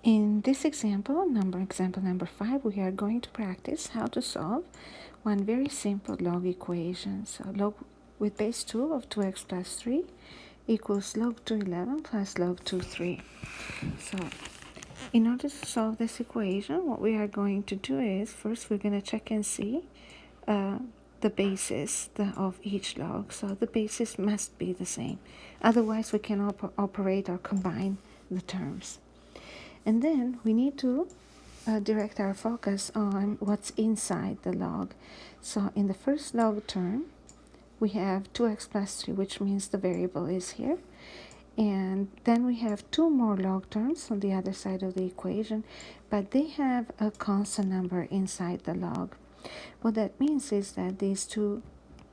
In this example number 5, we are going to practice how to solve one very simple log equation. So log with base 2 of 2x plus 3 equals log 2 11 plus log 2 3. So in order to solve this equation, what we are going to do is first we're going to check and see the basis of each log. So the basis must be the same. Otherwise, we cannot operate or combine the terms. And then we need to direct our focus on what's inside the log. So in the first log term, we have 2x plus 3, which means the variable is here. And then we have two more log terms on the other side of the equation, but they have a constant number inside the log. What that means is that these two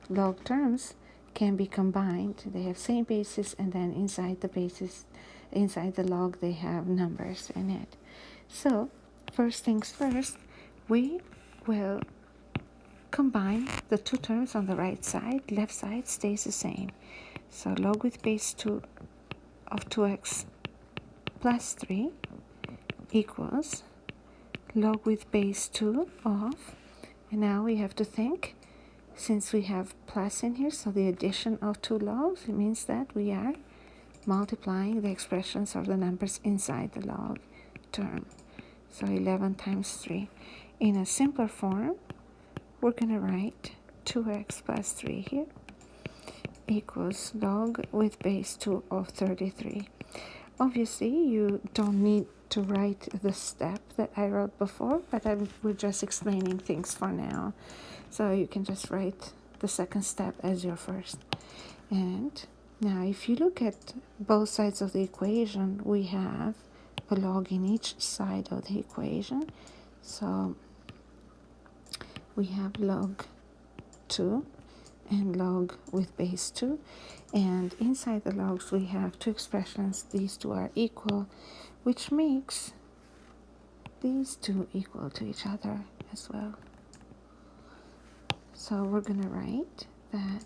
log terms can be combined. They have same basis, and then inside the basis, inside the log, they have numbers in it. So first things first, we will combine the two terms on the right side. Left side stays the same. So log with base 2 of 2x plus 3 equals log with base 2 of, and now we have to think, since we have plus in here, so the addition of two logs, it means that we are multiplying the expressions or the numbers inside the log term. So 11 times 3. In a simpler form, we're going to write 2x plus 3 here equals log with base 2 of 33. Obviously, you don't need to write the step that I wrote before, but we're just explaining things for now. So you can just write the second step as your first. And now if you look at both sides of the equation, we have a log in each side of the equation. So we have log 2 and log with base 2, and inside the logs we have two expressions. These two are equal, which makes these two equal to each other as well. So we're going to write that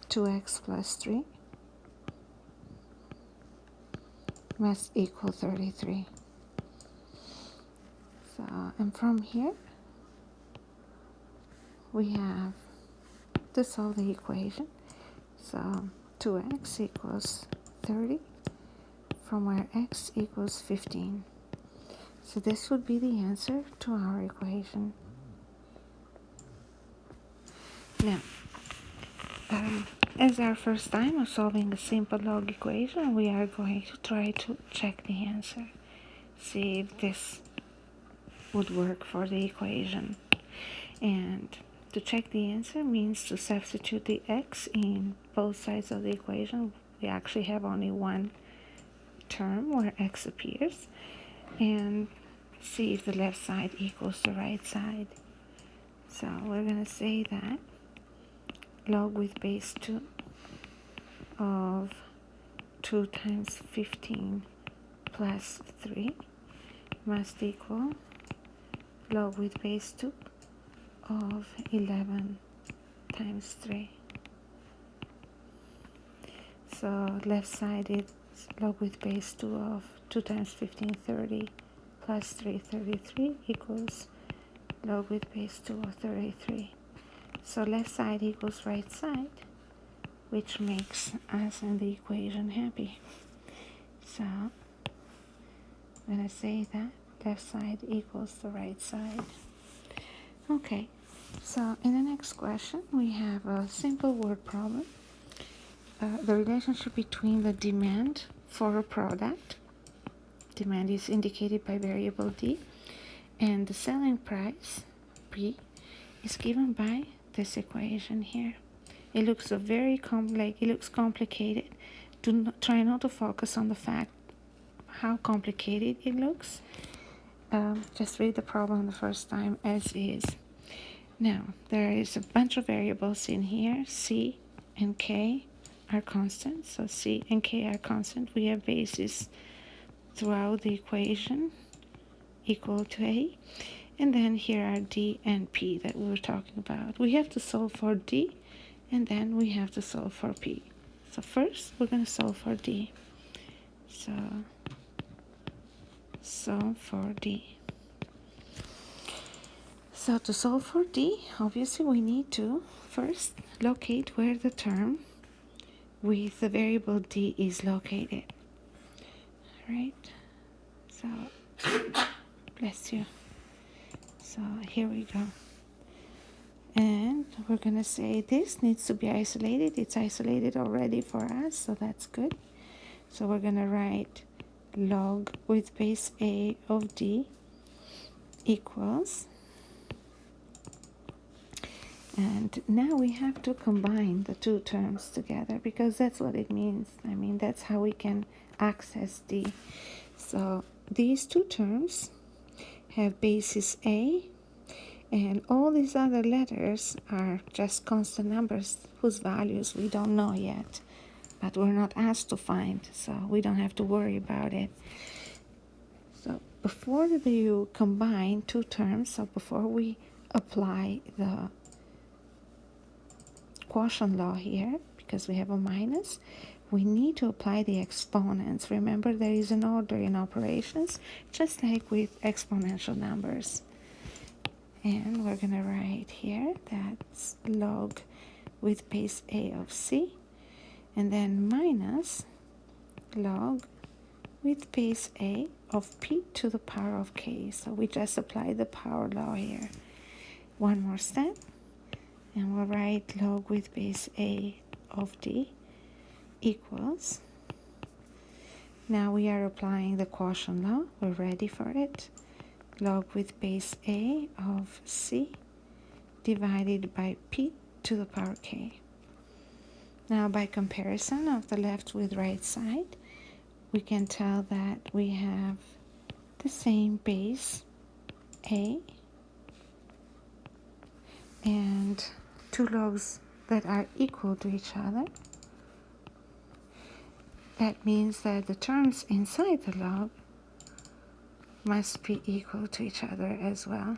2x plus 3 must equal 33. So, and from here we have to solve the equation. So 2x equals 30, from where x equals 15. So this would be the answer to our equation. Now, as our first time of solving a simple log equation, we are going to try to check the answer. See if this would work for the equation. And to check the answer means to substitute the x in both sides of the equation. We actually have only one term where x appears, and see if the left side equals the right side. So we're going to say that log with base 2 of 2 times 15 plus 3 must equal log with base 2 of 11 times 3. So left side is log with base 2 of 2 times 15, 30 plus 3, 33 equals log with base 2 of 33. So left side equals right side, which makes us in the equation happy. So I'm going to say that left side equals the right side. Okay, so in the next question, we have a simple word problem. The relationship between the demand for a product, demand is indicated by variable D, and the selling price, P, is given by this equation here. It looks complicated. Try not to focus on the fact how complicated it looks. Just read the problem the first time as is. Now, there is a bunch of variables in here. C and K are constant. So C and K are constant. We have bases throughout the equation equal to A. And then here are D and P that we were talking about. We have to solve for D, and then we have to solve for P. So first, we're going to solve for D. So solve for d. So to solve for d, obviously we need to first locate where the term with the variable d is located. Right? So, bless you. So here we go. And we're going to say this needs to be isolated. It's isolated already for us, so that's good. So we're going to write log with base a of d equals. And now we have to combine the two terms together because that's what it means. I mean, that's how we can access d. So these two terms have basis a, and all these other letters are just constant numbers whose values we don't know yet, but we're not asked to find, so we don't have to worry about it. So before you combine two terms, so before we apply the quotient law here, because we have a minus, we need to apply the exponents. Remember, there is an order in operations, just like with exponential numbers. And we're going to write here that's log with base a of c, and then minus log with base a of p to the power of k. So we just apply the power law here. One more step, and we'll write log with base a of d equals. Now we are applying the quotient law. We're ready for it. Log with base a of c divided by p to the power k. Now by comparison of the left with right side, we can tell that we have the same base a and two logs that are equal to each other. That means that the terms inside the log must be equal to each other as well.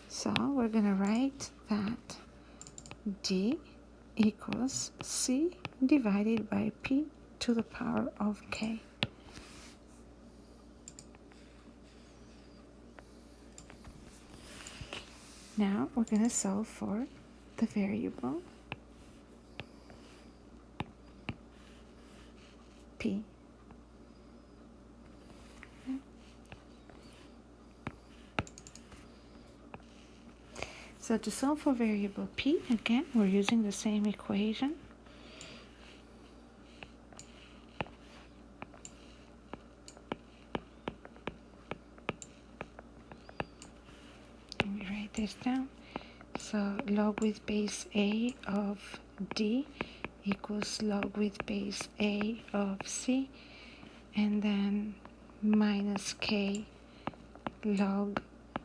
So we're going to write that d equals c divided by p to the power of k. Now we're going to solve for the variable p. So to solve for variable p, again, we're using the same equation. Let me write this down. So log with base a of d equals log with base a of c, and then minus k log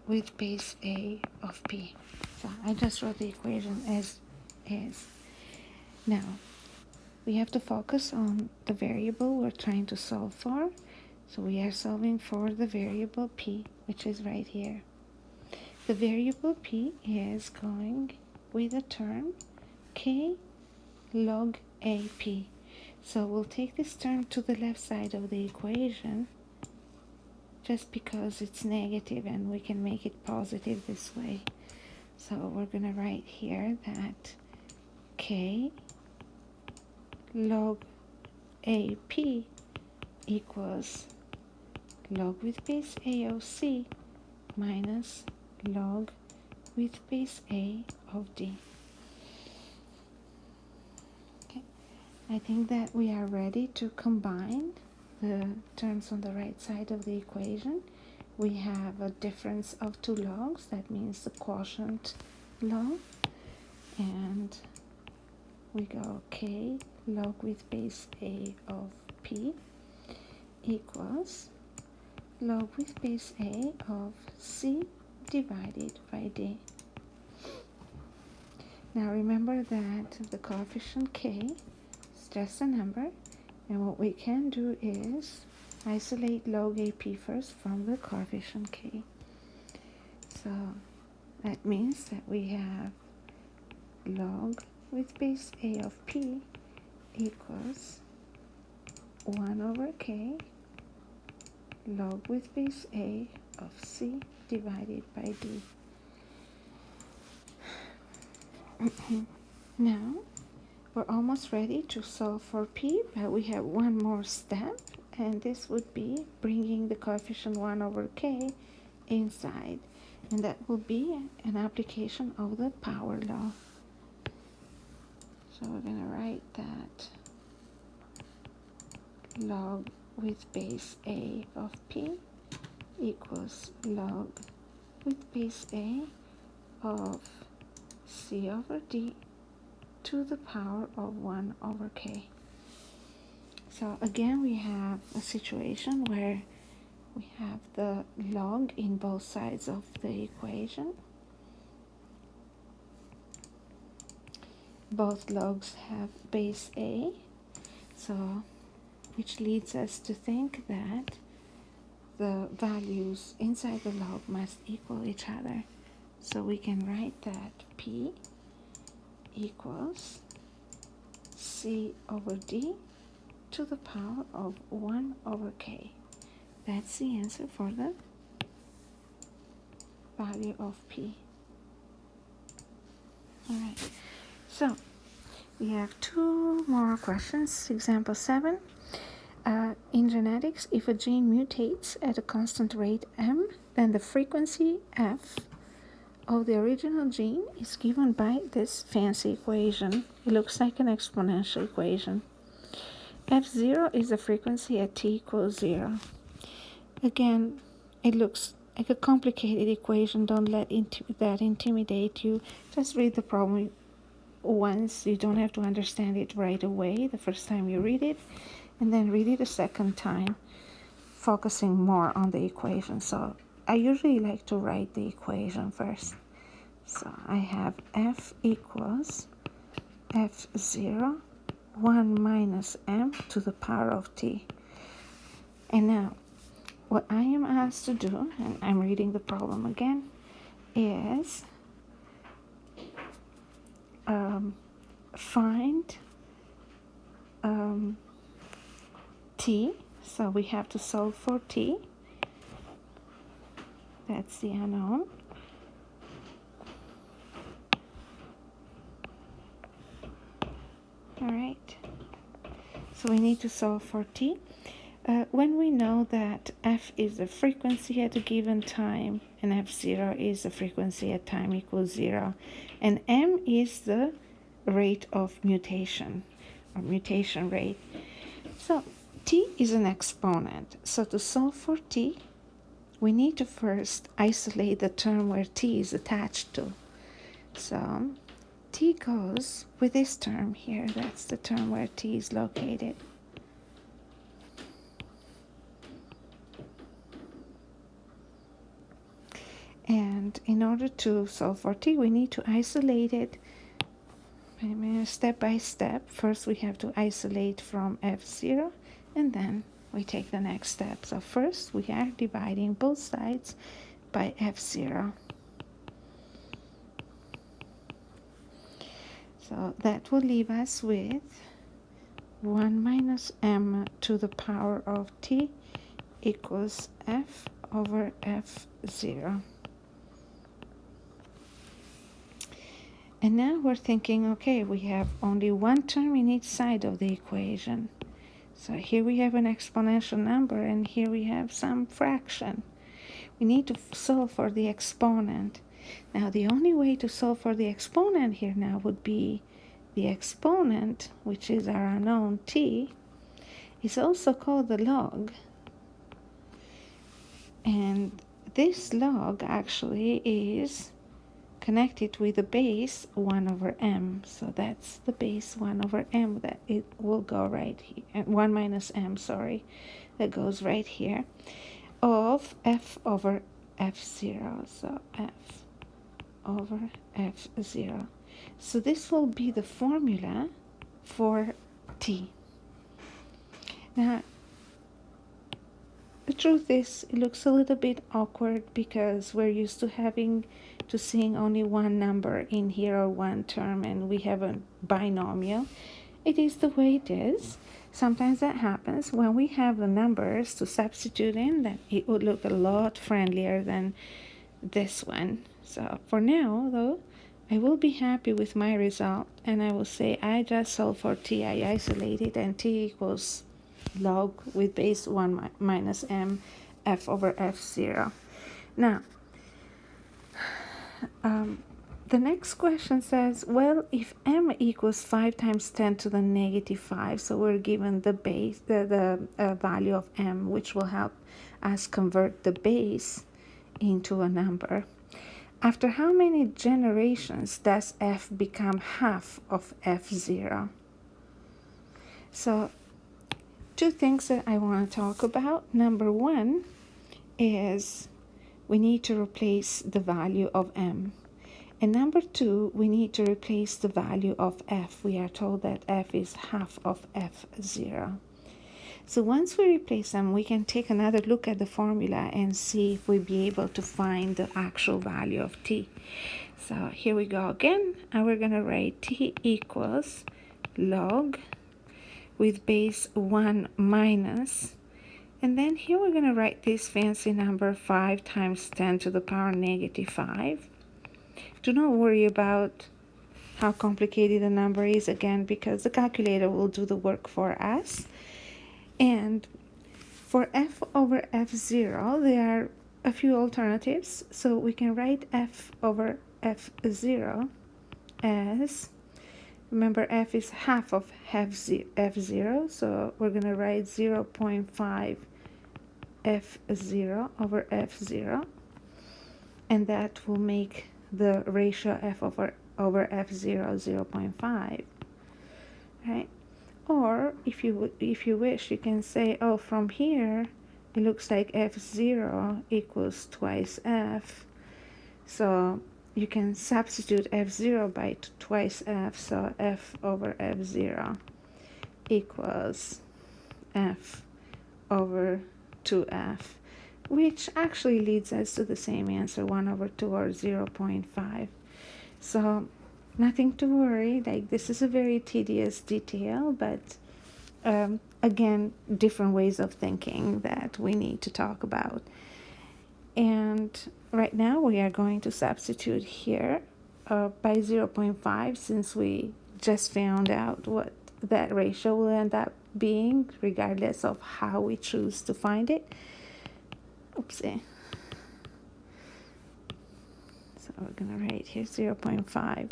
with base a of p. So I just wrote the equation as is. Now we have to focus on the variable we're trying to solve for. So we are solving for the variable p, which is right here. The variable p is going with a term k log ap. So we'll take this term to the left side of the equation just because it's negative and we can make it positive this way. So we're going to write here that k log ap equals log with base a of c minus log with base a of d. Okay, I think that we are ready to combine the terms on the right side of the equation. We have a difference of two logs, that means the quotient law, and we go k log with base a of p equals log with base a of c divided by d. Now remember that the coefficient k is just a number, and what we can do is isolate log ap first from the coefficient k. So that means that we have log with base a of p equals 1 over k log with base a of c divided by d. Now we're almost ready to solve for p, but we have one more step, and this would be bringing the coefficient 1 over k inside, and that will be an application of the power law. So we're going to write that log with base a of p equals log with base a of c over d to the power of 1 over k. So again, we have a situation where we have the log in both sides of the equation. Both logs have base a, so which leads us to think that the values inside the log must equal each other. So we can write that p equals c over d to the power of 1 over k. That's the answer for the value of p. Alright, so we have two more questions. Example 7. In genetics, if a gene mutates at a constant rate m, then the frequency f of the original gene is given by this fancy equation. It looks like an exponential equation. F0 is the frequency at t equals 0. Again, it looks like a complicated equation. Don't let that intimidate you. Just read the problem once. You don't have to understand it right away the first time you read it, and then read it a second time, focusing more on the equation. So I usually like to write the equation first. So I have f equals f0 1 minus m to the power of t. And now what I am asked to do, and I'm reading the problem again, is find t. So we have to solve for t. That's the unknown. All right. So we need to solve for t. When we know that f is the frequency at a given time and f0 is the frequency at time equals 0, and m is the rate of mutation or mutation rate. So t is an exponent. So to solve for t, we need to first isolate the term where t is attached to. So t goes with this term here. That's the term where t is located. And in order to solve for t, we need to isolate it step by step. First, we have to isolate from f0, and then we take the next step. So first, we are dividing both sides by f0. So that will leave us with 1 minus m to the power of t equals f over f0. And now we're thinking, okay, we have only one term in each side of the equation. So here we have an exponential number, and here we have some fraction. We need to solve for the exponent. Now, the only way to solve for the exponent here now would be the exponent, which is our unknown t, is also called the log. And this log actually is connected with the base 1 over m. So that's the base 1 over m that it will go right here. 1 minus m, sorry, that goes right here, of f over f0. So f over f0. So this will be the formula for t. Now, the truth is, it looks a little bit awkward because we're used to seeing only one number in here or one term, and we have a binomial. It is the way it is. Sometimes that happens when we have the numbers to substitute in, that it would look a lot friendlier than this one. So for now, though, I will be happy with my result, and I will say I just solve for t. I isolate it, and t equals log with base 1 minus m f over f0. Now, the next question says, well, if m equals 5 times 10 to the negative 5, so we're given the base, the value of m, which will help us convert the base into a number. After how many generations does f become half of f0? So, two things that I want to talk about. Number one is we need to replace the value of m. And number two, we need to replace the value of f. We are told that f is half of f0. So once we replace them, we can take another look at the formula and see if we'll be able to find the actual value of t. So here we go again, and we're going to write t equals log with base 1 minus, and then here we're going to write this fancy number 5 times 10 to the power negative 5. Do not worry about how complicated the number is, again, because the calculator will do the work for us. And for f over f0, there are a few alternatives. So we can write f over f0 as, remember, f is half of f0, so we're going to write 0.5 f0 over f0, and that will make the ratio f over f0 0.5, right? Or if you wish, you can say, oh, from here it looks like f0 equals twice f, so you can substitute f0 by twice f, so f over f0 equals f over 2f, which actually leads us to the same answer, 1 over 2, or 0.5. So nothing to worry, like this is a very tedious detail, but again, different ways of thinking that we need to talk about. And right now we are going to substitute here by 0.5, since we just found out what that ratio will end up being, regardless of how we choose to find it. Oopsie. So we're going to write here 0.5.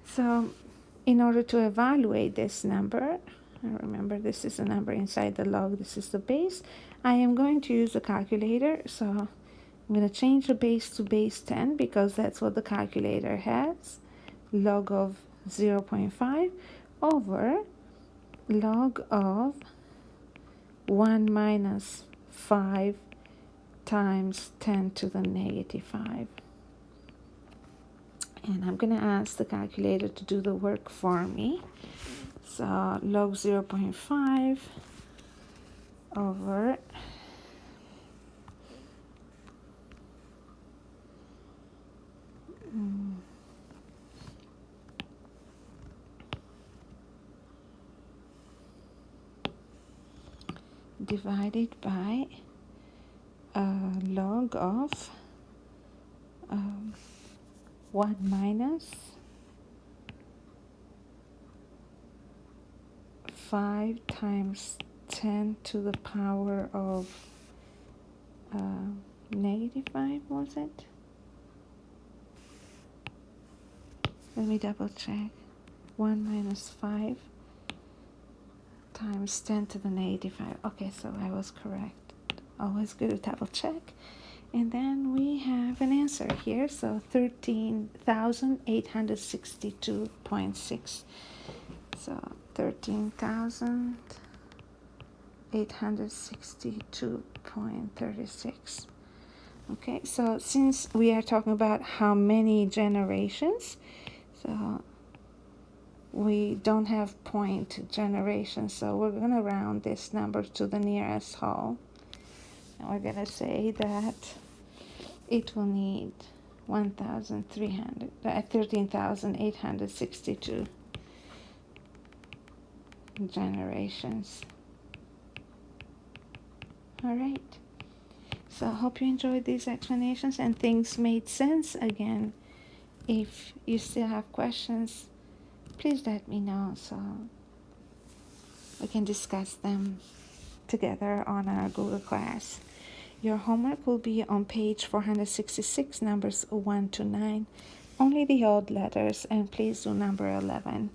So in order to evaluate this number, remember this is a number inside the log, this is the base, I am going to use a calculator. So I'm going to change the base to base 10 because that's what the calculator has. Log of 0.5 over log of 1 minus 5 times 10 to the negative 5. And I'm going to ask the calculator to do the work for me. So log 0.5 over divided by log of 1 minus 5 times 10 to the power of negative 5, was it? Let me double check. 1 minus 5 times 10 to the negative 5. Okay, so I was correct. Always good to double check. And then we have an answer here, so 13,862.6. So 13,862.36. Okay, so since we are talking about how many generations, so we don't have point generations, so we're going to round this number to the nearest whole. And we're going to say that it will need 13,862. generations. All right. So I hope you enjoyed these explanations and things made sense again. If you still have questions, please let me know so we can discuss them together on our Google class. Your homework will be on page 466, numbers 1 to 9, only the odd letters, and please do number 11.